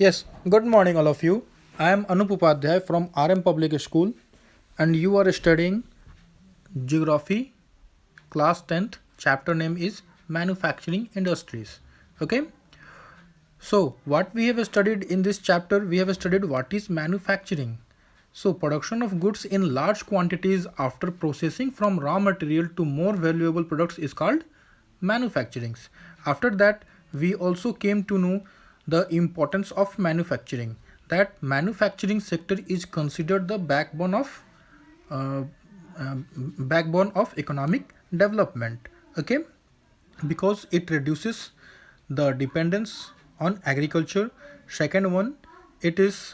Yes, good morning, all of you. I am Anup Upadhyay from RM Public School, and you are studying Geography, Class 10th. Chapter name is Manufacturing Industries. Okay, so what we have studied in this chapter, we have studied what is manufacturing. So, production of goods in large quantities after processing from raw material to more valuable products is called manufacturing. After that, we also came to know the importance of manufacturing. That manufacturing sector is considered the uh, backbone of economic development. Okay, because it reduces the dependence on agriculture. Second one, it is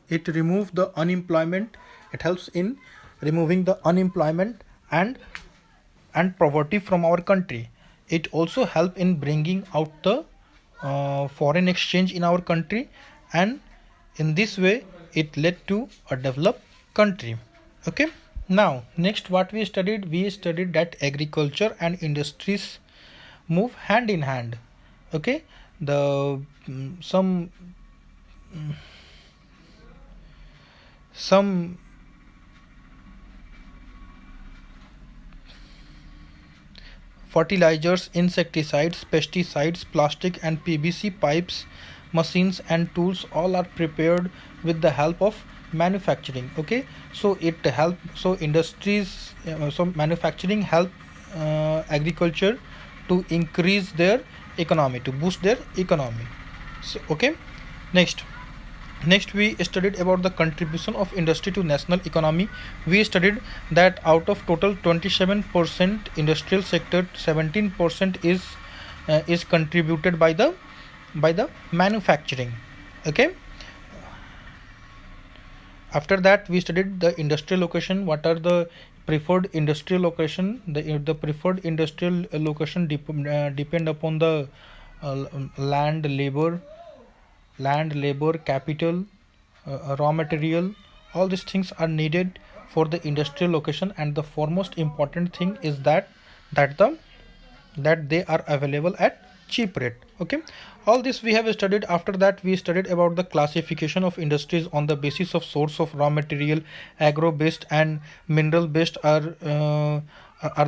it removes the unemployment. It helps in removing the unemployment and poverty from our country. It also help in bringing out the foreign exchange in our country, and in this way it led to a developed country. Okay, now next what we studied that agriculture and industries move hand in hand. Okay, the some fertilizers, insecticides, pesticides, plastic and PVC pipes, machines and tools all are prepared with the help of manufacturing. Okay, so it help so industries so manufacturing help agriculture to increase their economy, to boost their economy. So okay, next Next, we studied about the contribution of industry to national economy. We studied that out of total 27% industrial sector, 17% is contributed by the manufacturing. Okay. After that, we studied the industrial location. What are the preferred industrial location? The preferred industrial location depend upon the uh, land, labor, capital, raw material. All these things are needed for the industrial location, and the foremost important thing is that the that they are available at cheap rate. Okay, all this we have studied. After that, we studied about the classification of industries on the basis of source of raw material. Agro based and mineral based are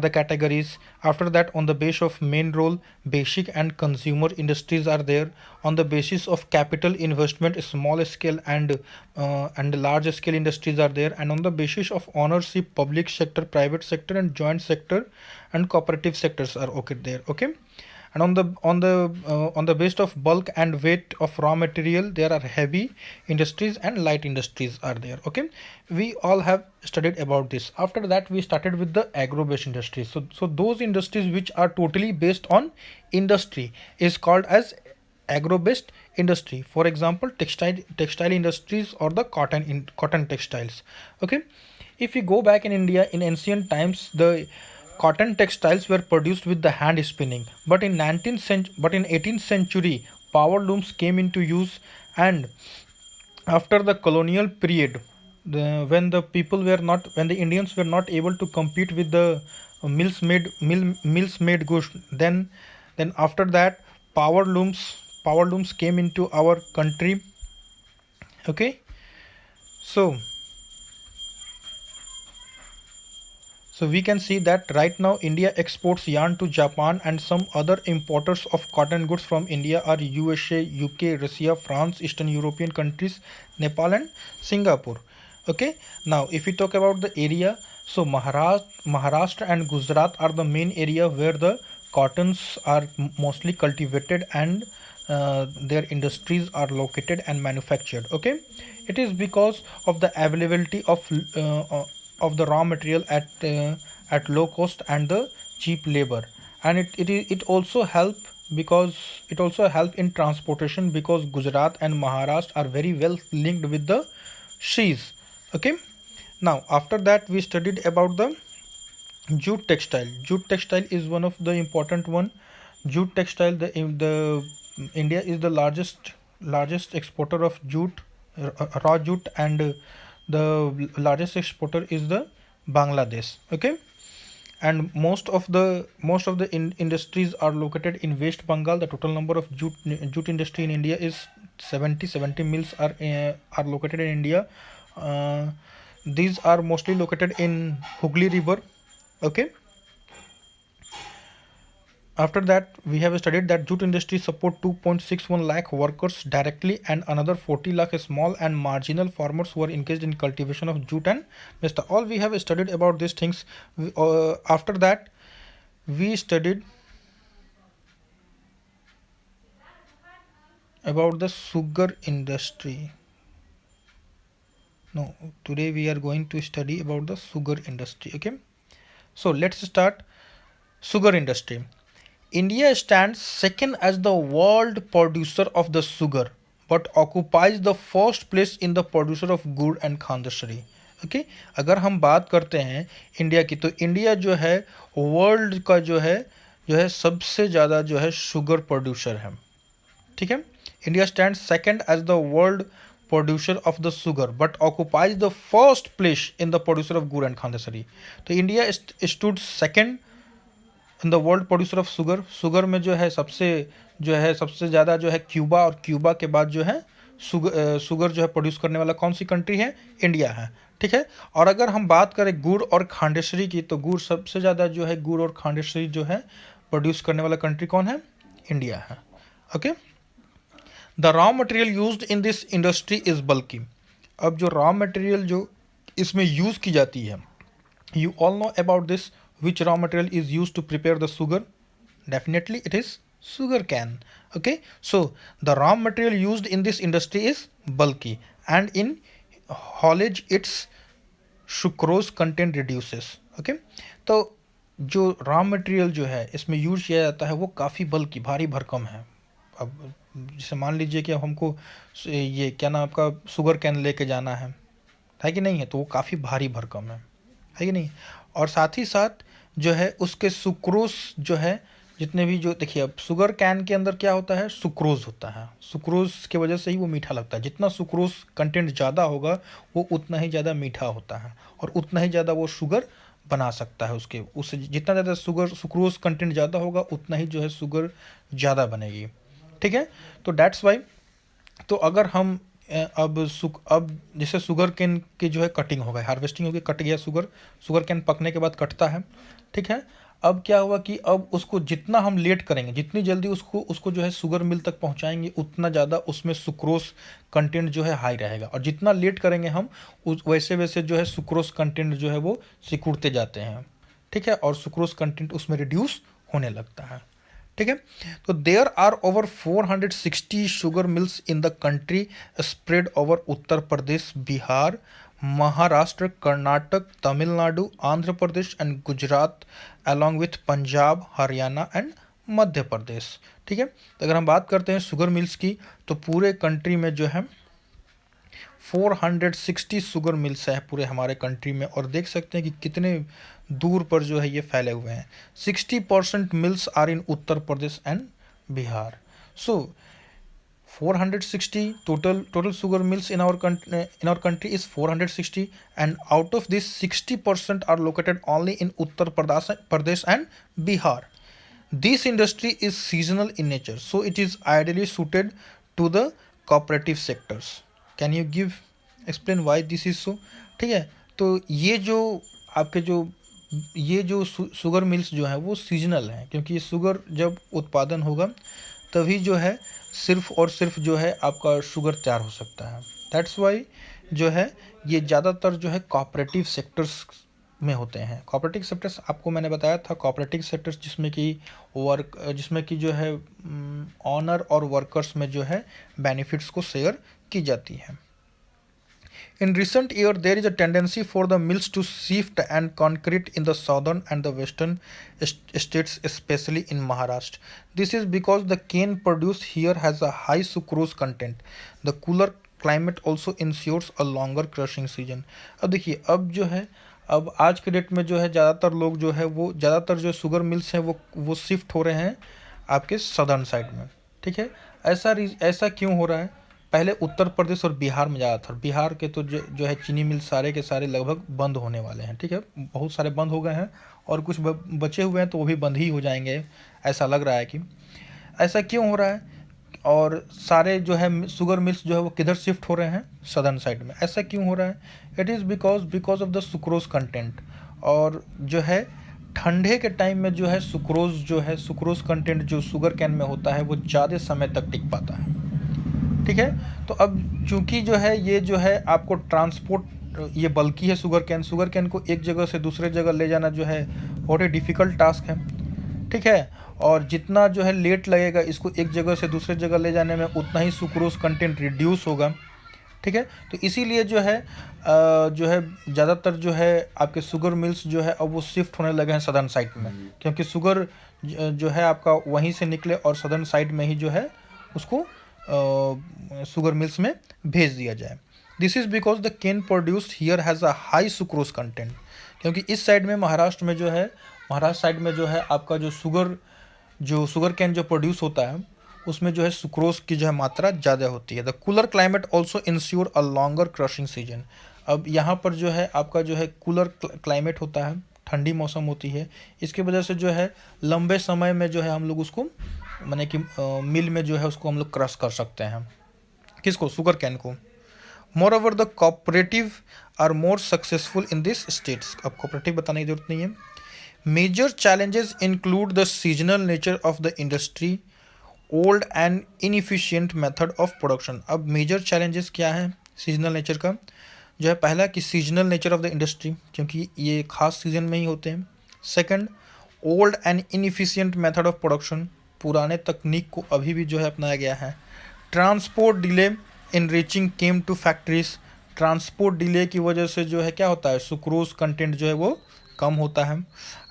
the categories. After that, on the base of main role, basic and consumer industries are there. On the basis of capital investment, small scale and large scale industries are there. And on the basis of ownership, public sector, private sector, and joint sector and cooperative sectors are okay there. Okay, and on the base of bulk and weight of raw material, there are heavy industries and light industries are there. Okay, we all have studied about this. After that, we started with the agro based industries. So those industries which are totally based on industry is called as agro based industry. For example, textile industries or the cotton textiles. Okay, if we go back in India in ancient times, the cotton textiles were produced with the hand spinning, but in 18th century, power looms came into use. And after the colonial period, when the Indians were not able to compete with the mills made goods, then after that, power looms came into our country. Okay, so So we can see that right now India exports yarn to Japan, and some other importers of cotton goods from India are USA, UK, Russia, France, Eastern European countries, Nepal and Singapore. Okay. Now if we talk about the area, so Maharashtra and Gujarat are the main area where the cottons are mostly cultivated, and their industries are located and manufactured. Okay, it is because of the availability of the raw material at low cost and the cheap labor. And it also help in transportation, because Gujarat and Maharashtra are very well linked with the seas. Okay, now after that, we studied about the jute textile is one of the important one. Jute textile, the India is the largest exporter of jute, raw jute, and the largest exporter is the Bangladesh. Okay, and most of the industries are located in West Bengal. The total number of jute industry in India is 70 mills are located in India. These are mostly located in Hooghly River. Okay. After that, we have studied that jute industry support 2.61 lakh workers directly and another 40 lakh small and marginal farmers who are engaged in cultivation of jute and mesta. All we have studied about these things. After that, we studied about the sugar industry. No, today we are going to study about the sugar industry. Okay, so let's start. Sugar industry. India stands second as the world producer of the sugar, but occupies the first place in the producer of गुड़ and Khandsari. Okay, अगर हम बात करते हैं India की, तो India जो है वर्ल्ड का जो है सबसे ज़्यादा जो है शुगर प्रोड्यूसर है. ठीक है, India stand second as the world producer of the sugar but occupies the first place in the producer of gur and khandsari. तो India stood second in the world producer of sugar. Sugar में सबसे ज़्यादा जो है Cuba, और Cuba के बाद जो है शुगर जो है प्रोड्यूस करने वाला कौन सी कंट्री है? इंडिया है. ठीक है, और अगर हम बात करें गुड़ और खांडेसरी की, तो गुड़ सबसे ज़्यादा जो है गुड़ और खांडेसरी जो है प्रोड्यूस करने वाला कंट्री कौन है? इंडिया है. Okay, the raw material used in this industry is बल्कि. अब जो रॉ मटेरियल जो इसमें यूज़ की जाती है, you all know about this. Which raw material is used to prepare the sugar? Definitely it is sugar cane. Okay, so the raw material used in this industry is bulky, and in haulage its sucrose content reduces. Okay, तो जो raw material जो है इसमें use किया जाता है वो काफ़ी बल्कि भारी भरकम है. अब जैसे मान लीजिए कि हमको ये क्या नाम आपका शुगर कैन लेके जाना है कि नहीं है, तो वो काफ़ी भारी भरकम है कि नहीं. और साथ ही साथ जो है उसके सुक्रोज जो है जितने भी जो देखिए, अब शुगर कैन के अंदर क्या होता है? सुक्रोज होता है. सुक्रोज की वजह से ही वो मीठा लगता है. जितना सुक्रोज कंटेंट ज़्यादा होगा वो उतना ही ज़्यादा मीठा होता है, और उतना ही ज़्यादा वो शुगर बना सकता है. उससे जितना ज़्यादा सुक्रोज कंटेंट ज़्यादा होगा उतना ही जो है शुगर ज़्यादा बनेगी. ठीक है, तो डैट्स वाई. तो अगर हम अब जैसे शुगर कैन की जो है कटिंग हो गई, हार्वेस्टिंग हो गई, कट गया शुगर कैन पकने के बाद कटता है. ठीक है, अब क्या हुआ कि अब उसको जितना हम लेट करेंगे, जितनी जल्दी उसको जो है शुगर मिल तक पहुंचाएंगे, उतना ज़्यादा उसमें सुक्रोज कंटेंट जो है हाई रहेगा, और जितना लेट करेंगे हम वैसे वैसे जो है सुक्रोज कंटेंट जो है वो सिकुड़ते जाते हैं. ठीक है, और सुक्रोज कंटेंट उसमें रिड्यूस होने लगता है. ठीक है, तो there are over 460 sugar mills in the country spread over Uttar Pradesh, Bihar, Maharashtra, Karnataka, Tamil Nadu, Andhra Pradesh and Gujarat, along with Punjab, Haryana and Madhya Pradesh. ठीक है, तो अगर हम बात करते हैं शुगर मिल्स की, तो पूरे कंट्री में जो है 460 शुगर मिल्स है पूरे हमारे कंट्री में, और देख सकते हैं कि कितने दूर पर जो है ये फैले हुए हैं. 60% mills are in Uttar Pradesh and Bihar. So 460 total sugar mills in our country is 460, and out of this 60% are located only in Uttar Pradesh and Bihar. This industry is seasonal in nature, so it is ideally suited to the cooperative sectors. Can you explain why this is so? ठीक है, तो ये जो sugar mills जो हैं वो seasonal हैं, क्योंकि ये शुगर जब उत्पादन होगा तभी जो है सिर्फ और सिर्फ जो है आपका शुगर तैयार हो सकता है. दैट्स वाई जो है ये ज़्यादातर जो है कोऑपरेटिव सेक्टर्स में होते हैं. कोऑपरेटिव सेक्टर्स आपको मैंने बताया था, कोऑपरेटिव सेक्टर्स जिसमें कि जो है ऑनर और वर्कर्स में जो है बेनिफिट्स को शेयर की जाती है. In recent years, there is a tendency for the mills to shift and concrete in the southern and the western states, especially in Maharashtra. This is because the cane produced here has a high sucrose content. The cooler climate also ensures a longer crushing season. अब देखिए, अब आज के date में जो है ज़्यादातर लोग जो है वो ज़्यादातर जो शुगर मिल्स हैं वो शिफ्ट हो रहे हैं आपके सदर्न साइड में. ठीक है, ऐसा क्यों हो रहा है? पहले उत्तर प्रदेश और बिहार में ज़्यादा था. बिहार के तो जो है चीनी मिल सारे के सारे लगभग बंद होने वाले हैं. ठीक है, बहुत सारे बंद हो गए हैं और कुछ बचे हुए हैं, तो वो भी बंद ही हो जाएंगे, ऐसा लग रहा है. कि ऐसा क्यों हो रहा है? और सारे जो है शुगर मिल्स जो है वो किधर शिफ्ट हो रहे हैं, सदर्न साइड में। ऐसा क्यों हो रहा है? It is because of the sucrose content. और जो है ठंडे के टाइम में जो है सुक्रोज कंटेंट जो शुगर कैन में होता है वो ज़्यादा समय तक टिक पाता है। ठीक है। तो अब चूंकि जो है ये जो है आपको ट्रांसपोर्ट, ये बल्कि है शुगर कैन को एक जगह से दूसरे जगह ले जाना जो है बहुत ही डिफ़िकल्ट टास्क है। ठीक है। और जितना जो है लेट लगेगा इसको एक जगह से दूसरे जगह ले जाने में, उतना ही सुक्रोज कंटेंट रिड्यूस होगा। ठीक है। तो इसीलिए जो है ज़्यादातर जो है आपके शुगर मिल्स जो है अब वो शिफ्ट होने लगे हैं सदर्न साइड में, क्योंकि शुगर जो है आपका वहीं से निकले और सदर्न साइड में ही जो है उसको शुगर मिल्स में भेज दिया जाए। This is because the cane produced here has a high sucrose content, क्योंकि इस साइड में महाराष्ट्र में जो है, महाराष्ट्र साइड में जो है आपका जो शुगर कैन जो प्रोड्यूस होता है उसमें जो है सुक्रोज की जो है मात्रा ज़्यादा होती है। The cooler climate also ensure a longer crushing season. अब यहाँ पर जो है आपका जो है कूलर क्लाइमेट होता है, ठंडी मौसम होती है, इसकी वजह से जो है लंबे समय में जो है हम लोग उसको माने कि मिल में जो है उसको हम लोग क्रश कर सकते हैं। किसको? शुगर कैन को। Moreover the cooperative are more successful in this states. अब कोऑपरेटिव बताने की जरूरत नहीं है। Major challenges include the seasonal nature of the industry, old and inefficient method of production. अब मेजर चैलेंजेस क्या है सीजनल नेचर का? जो है पहला कि seasonal nature of the industry, क्योंकि ये खास सीजन में ही होते हैं। Second, old and inefficient method of production, पुराने तकनीक को अभी भी जो है अपनाया गया है। Transport delay in reaching cane to factories, transport delay की वजह से जो है क्या होता है, सुक्रोज कंटेंट जो है वो कम होता है।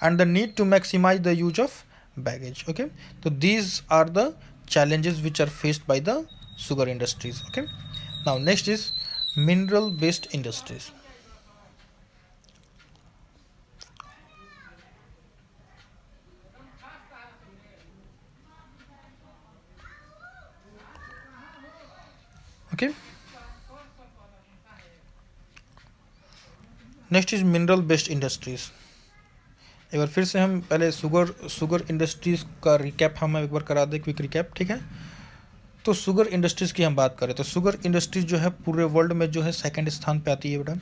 And the need to maximize the use of baggage. Okay, तो these are the challenges which are faced by the sugar industries. Okay, now next is mineral based industries. Okay, next is mineral based industries. एक बार फिर से हम पहले sugar industries का recap हम एक बार करा दें, क्विक रिकैप। ठीक है। तो शुगर इंडस्ट्रीज़ की हम बात करें तो शुगर इंडस्ट्रीज जो है पूरे वर्ल्ड में जो है सेकंड स्थान पे आती है बेटा।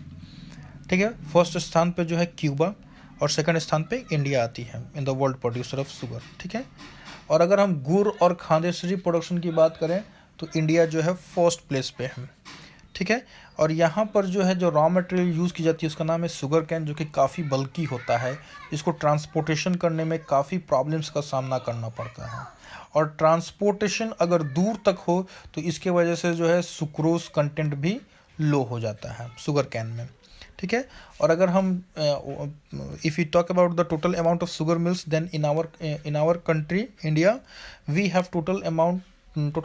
ठीक है। फर्स्ट स्थान पे जो है क्यूबा और सेकंड स्थान पे इंडिया आती है इन the world producer of sugar. ठीक है। और अगर हम गुड़ और खांडेसरी प्रोडक्शन की बात करें तो इंडिया जो है फर्स्ट प्लेस पे है। ठीक है। और यहाँ पर जो है जो रॉ मटेरियल यूज़ की जाती है उसका नाम है शुगर कैन, जो कि काफ़ी बल्की होता है, इसको ट्रांसपोर्टेशन करने में काफ़ी प्रॉब्लम्स का सामना करना पड़ता है। और ट्रांसपोर्टेशन अगर दूर तक हो तो इसके वजह से जो है सुक्रोज कंटेंट भी लो हो जाता है शुगर कैन में। ठीक है। और अगर हम if you talk about the total amount of sugar mills then in our country India we have total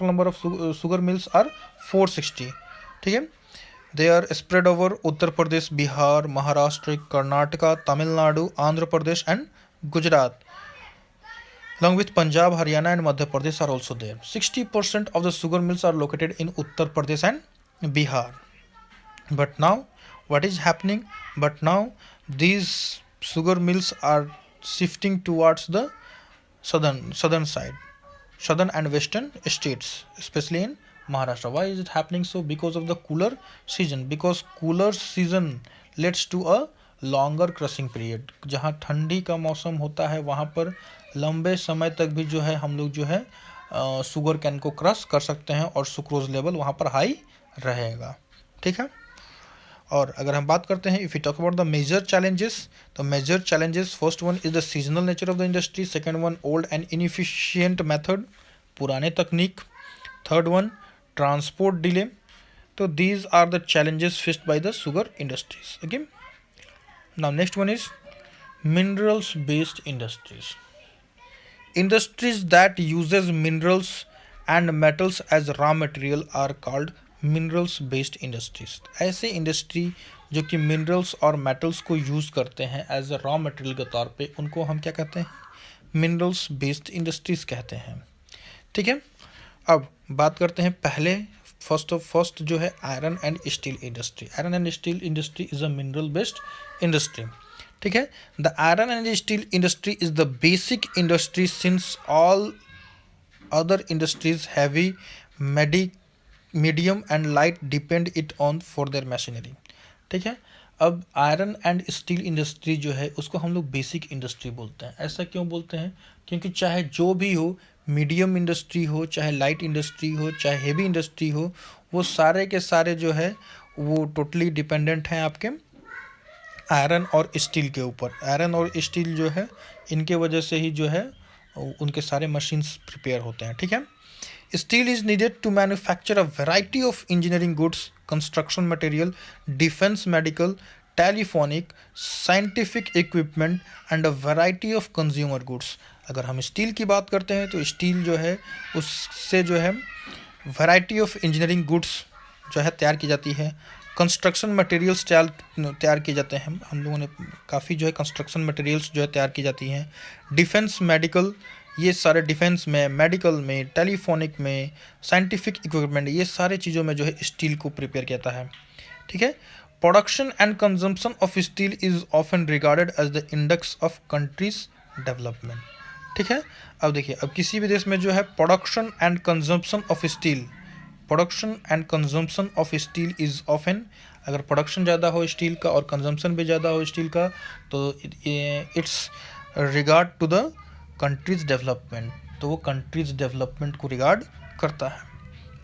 number of sugar mills are 460। ठीक है। They are spread over Uttar Pradesh, Bihar, Maharashtra, Karnataka, Tamil Nadu, Andhra Pradesh and Gujarat, along with Punjab, Haryana and Madhya Pradesh are also there. 60% of the sugar mills are located in Uttar Pradesh and Bihar. But now what is happening? But now these sugar mills are shifting towards the southern side, southern and western states, especially in Maharashtra. Why is it happening so? Because of the cooler season. Because cooler season leads to a longer crushing period. जहाँ ठंडी का मौसम होता है वहाँ पर लंबे समय तक भी जो है हम लोग जो है शुगर कैन को क्रश कर सकते हैं और सुक्रोज लेवल वहाँ पर हाई रहेगा। ठीक है। और अगर हम बात करते हैं if you talk about the major challenges, तो major challenges first one is the seasonal nature of the industry, second one old and inefficient method, पुराने तकनीक, थर्ड वन ट्रांसपोर्ट डिले। तो these are the challenges faced by the sugar industries. Okay, now next one is minerals based industries. Industries that uses minerals and metals as raw material are called minerals based industries. ऐसे industry जो कि minerals और metals को use करते हैं as a raw material के तौर पे, उनको हम क्या कहते हैं? मिनरल्स बेस्ड इंडस्ट्रीज कहते हैं। ठीक है। अब बात करते हैं पहले फर्स्ट जो है iron and steel industry. Iron and steel industry is a mineral based industry. ठीक है। The iron and steel industry is the basic industry since all other industries heavy, medium and light depend it on for their machinery. ठीक है। अब iron and steel industry जो है उसको हम लोग बेसिक इंडस्ट्री बोलते हैं। ऐसा क्यों बोलते हैं? क्योंकि चाहे जो भी हो, मीडियम इंडस्ट्री हो, चाहे लाइट इंडस्ट्री हो, चाहे हेवी इंडस्ट्री हो, वो सारे के सारे जो है वो टोटली डिपेंडेंट हैं आपके आयरन और स्टील के ऊपर। आयरन और स्टील जो है इनके वजह से ही जो है उनके सारे मशीन्स प्रिपेयर होते हैं। ठीक है। Steel is needed to manufacture a variety of engineering goods, construction material, defence, medical, telephonic, scientific equipment and a variety of consumer goods. अगर हम स्टील की बात करते हैं तो स्टील जो है उससे जो है वैरायटी ऑफ इंजीनियरिंग गुड्स जो है तैयार की जाती है, कंस्ट्रक्शन मटेरियल्स तैयार किए जाते हैं। हम लोगों ने काफ़ी जो है कंस्ट्रक्शन मटेरियल्स जो है तैयार की जाती हैं। डिफेंस, मेडिकल, ये सारे डिफेंस में, मेडिकल में, टेलीफोनिक में, साइंटिफिक इक्विपमेंट, ये सारे चीज़ों में जो है स्टील को प्रिपेयर किया जाता है। ठीक है। Production and consumption of steel is often regarded as the index of country's development. ठीक है। अब देखिए, अब किसी भी देश में जो है production and consumption of steel, production and consumption of steel is often, अगर प्रोडक्शन ज़्यादा हो स्टील का और कंजम्पशन भी ज़्यादा हो स्टील का तो it's regard to the country's development, तो वो कंट्रीज डेवलपमेंट को रिगार्ड करता है।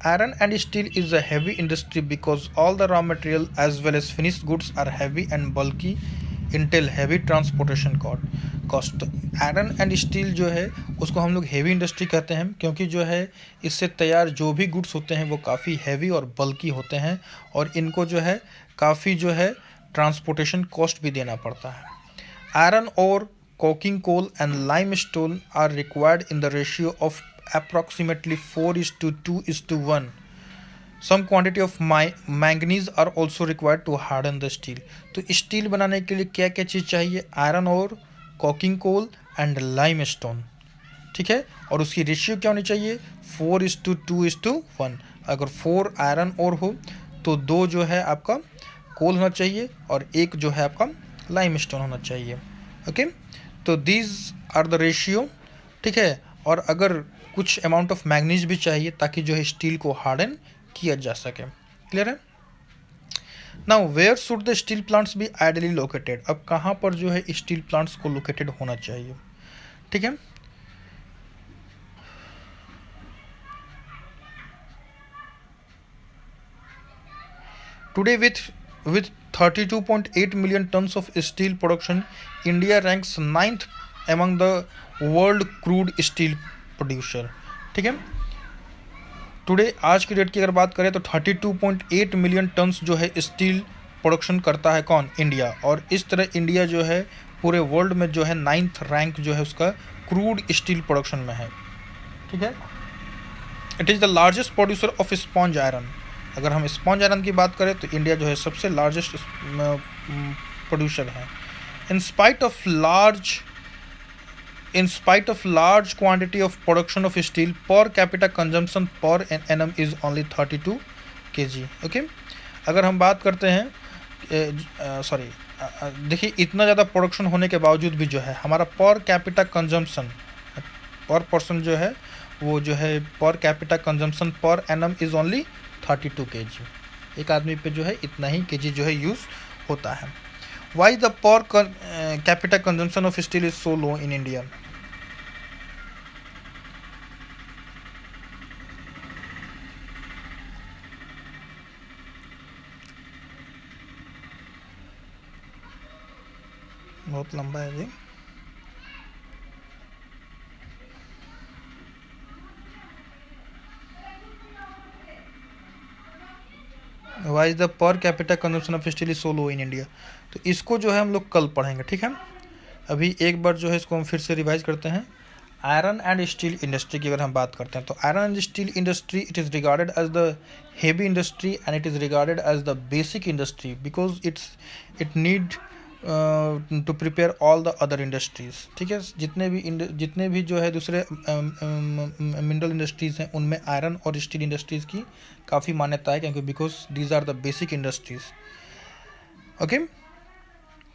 Iron and steel is a heavy industry because all the raw material as well as finished goods are heavy and bulky entail heavy transportation cost. तो iron and steel जो है उसको हम लोग heavy industry कहते हैं, क्योंकि जो है इससे तैयार जो भी गुड्स होते हैं वो काफ़ी हैवी और बल्की होते हैं और इनको जो है काफ़ी जो है ट्रांसपोर्टेशन कॉस्ट भी देना पड़ता है। आयरन और coking coal and limestone are required in the ratio of approximately 4:2:1. Some quantity of manganese are also required to harden the steel. तो स्टील बनाने के लिए क्या क्या चीज़ चाहिए? आयरन और कोकिंग कोल एंड लाइमस्टोन। ठीक है। और उसकी रेशियो क्या होनी चाहिए? 4:2:1। अगर 4 आयरन और हो तो 2 जो है आपका कोल होना चाहिए और 1 जो है आपका लाइमस्टोन होना चाहिए। ओके। तो दीज आर द रेशियो। ठीक है। और अगर कुछ अमाउंट ऑफ मैग्नीज भी चाहिए ताकि जो है स्टील को हार्डन किया जा सके। क्लियर है? Now where should the steel plants be ideally located? अब कहाँ पर जो है स्टील प्लांट्स को लोकेटेड होना चाहिए? ठीक है। Today with 32.8 million tons of steel production, India ranks 9th among the world crude steel producer. ठीक है। टुडे आज की डेट की अगर बात करें तो 32.8 मिलियन टन्स जो है स्टील प्रोडक्शन करता है कौन? इंडिया। और इस तरह इंडिया जो है पूरे वर्ल्ड में जो है 9th रैंक जो है उसका क्रूड स्टील प्रोडक्शन में है। ठीक है। It is the largest producer of sponge iron. अगर हम स्पॉन्ज आयरन की बात करें तो इंडिया जो है सबसे लार्जेस्ट प्रोड्यूसर है। In spite of large quantity of production of steel, पर capita consumption per annum is only 32 kg। Okay. अगर हम बात करते हैं देखिए, इतना ज़्यादा प्रोडक्शन होने के बावजूद भी जो है हमारा पर कैपिटा कंजम्पशन पर पर्सन जो है वो जो है पर capita consumption per annum is only 32 kg। एक आदमी पे जो है इतना ही kg जो है यूज़ होता है। Why the per capita consumption of steel is so low in India? बहुत लंबा है जी। Why is the per capita consumption of steel is so low in India? तो इसको जो है हम लोग कल पढ़ेंगे। ठीक है। अभी एक बार जो है इसको हम फिर से रिवाइज करते हैं। आयरन एंड स्टील इंडस्ट्री की अगर हम बात करते हैं तो iron and steel industry it is regarded as the heavy industry and it is regarded as the basic industry because it need to prepare all the other industries. ठीक है। जितने भी जो है दूसरे मिनरल इंडस्ट्रीज़ हैं उनमें आयरन और स्टील इंडस्ट्रीज़ की काफ़ी मान्यता है, क्योंकि because these are the basic industries. Okay.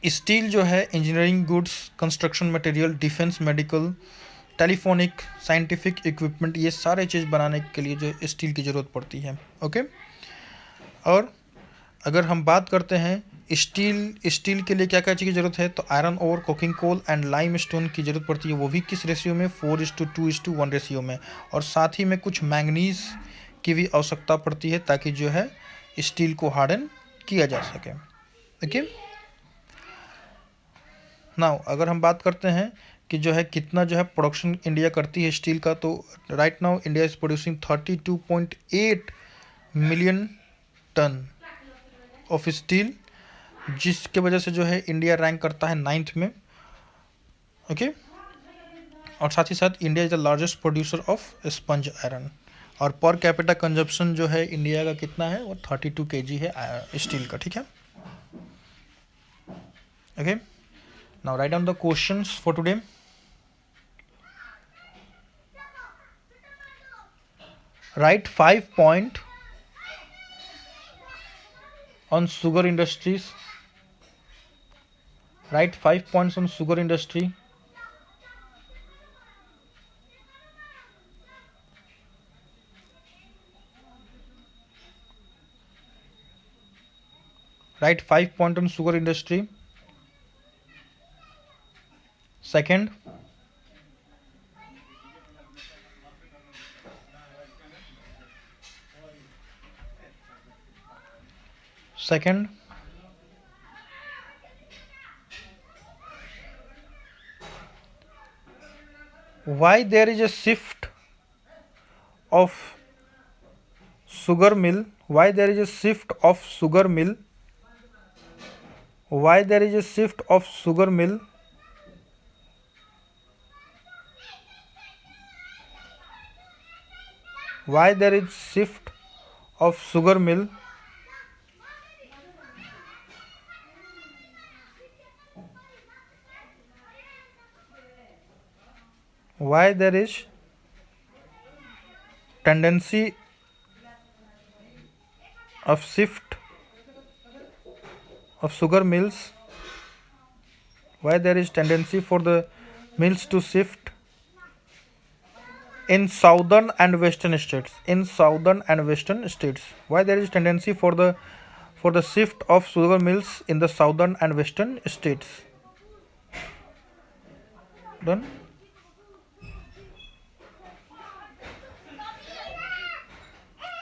Steel जो है engineering goods, construction material, defence, medical, telephonic, scientific equipment, ये सारे चीज़ बनाने के लिए जो स्टील की ज़रूरत पड़ती है। ओके। और अगर हम बात करते हैं स्टील के लिए क्या क्या चीज़ की ज़रूरत है, तो iron ore, coking coal and limestone की ज़रूरत पड़ती है, वो भी किस रेशियो में, 4:2:1 रेशियो में। और साथ ही में कुछ मैंगनीज की भी आवश्यकता पड़ती है ताकि जो है स्टील को हार्डन किया जा सके। ओके। नाउ अगर हम बात करते हैं कि जो है कितना जो है प्रोडक्शन इंडिया करती है स्टील का, तो right now India is producing 32.8 million ton of steel, जिसके वजह से जो है इंडिया रैंक करता है 9th में। ओके। और साथ ही साथ India is the largest producer of sponge iron. और पर कैपिटा कंजप्शन जो है इंडिया का कितना है, वो 32 kg है स्टील का। ठीक है। Okay. Now write down the questions for today. Right 5 point on sugar industries. Write 5 points on sugar industry. Write 5 points on sugar industry. Second, why there is a shift of sugar mill? Why there is a shift of sugar mill? Why there is a shift of sugar mill? Why there is shift of sugar mill? Why there is tendency of shift of sugar mills? Why there is tendency for the mills to shift in southern and western states? In southern and western states, why there is tendency for the shift of sugar mills in the southern and western states? Done.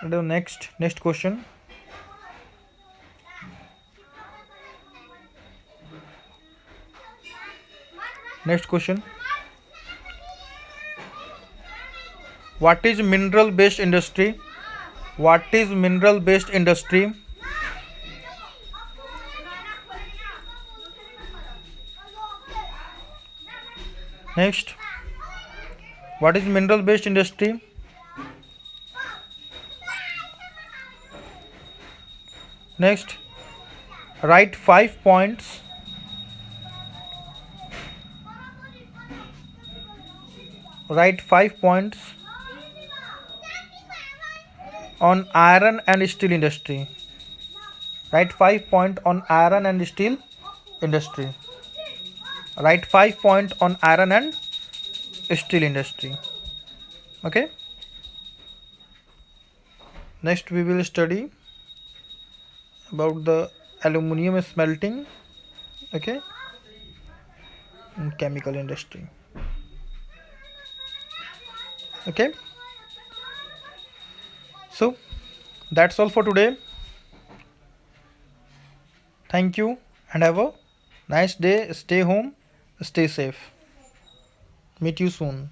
And the next question. Next question. What is mineral based industry? What is mineral based industry? Next. What is mineral based industry? Next. Write 5 points. Write 5 points on iron and steel industry. Write 5 points on iron and steel industry. Write 5 points on iron and steel industry. Okay. Next we will study about the aluminum smelting. Okay. In chemical industry. Okay. So that's all for today. Thank you and have a nice day. Stay home, stay safe. Meet you soon.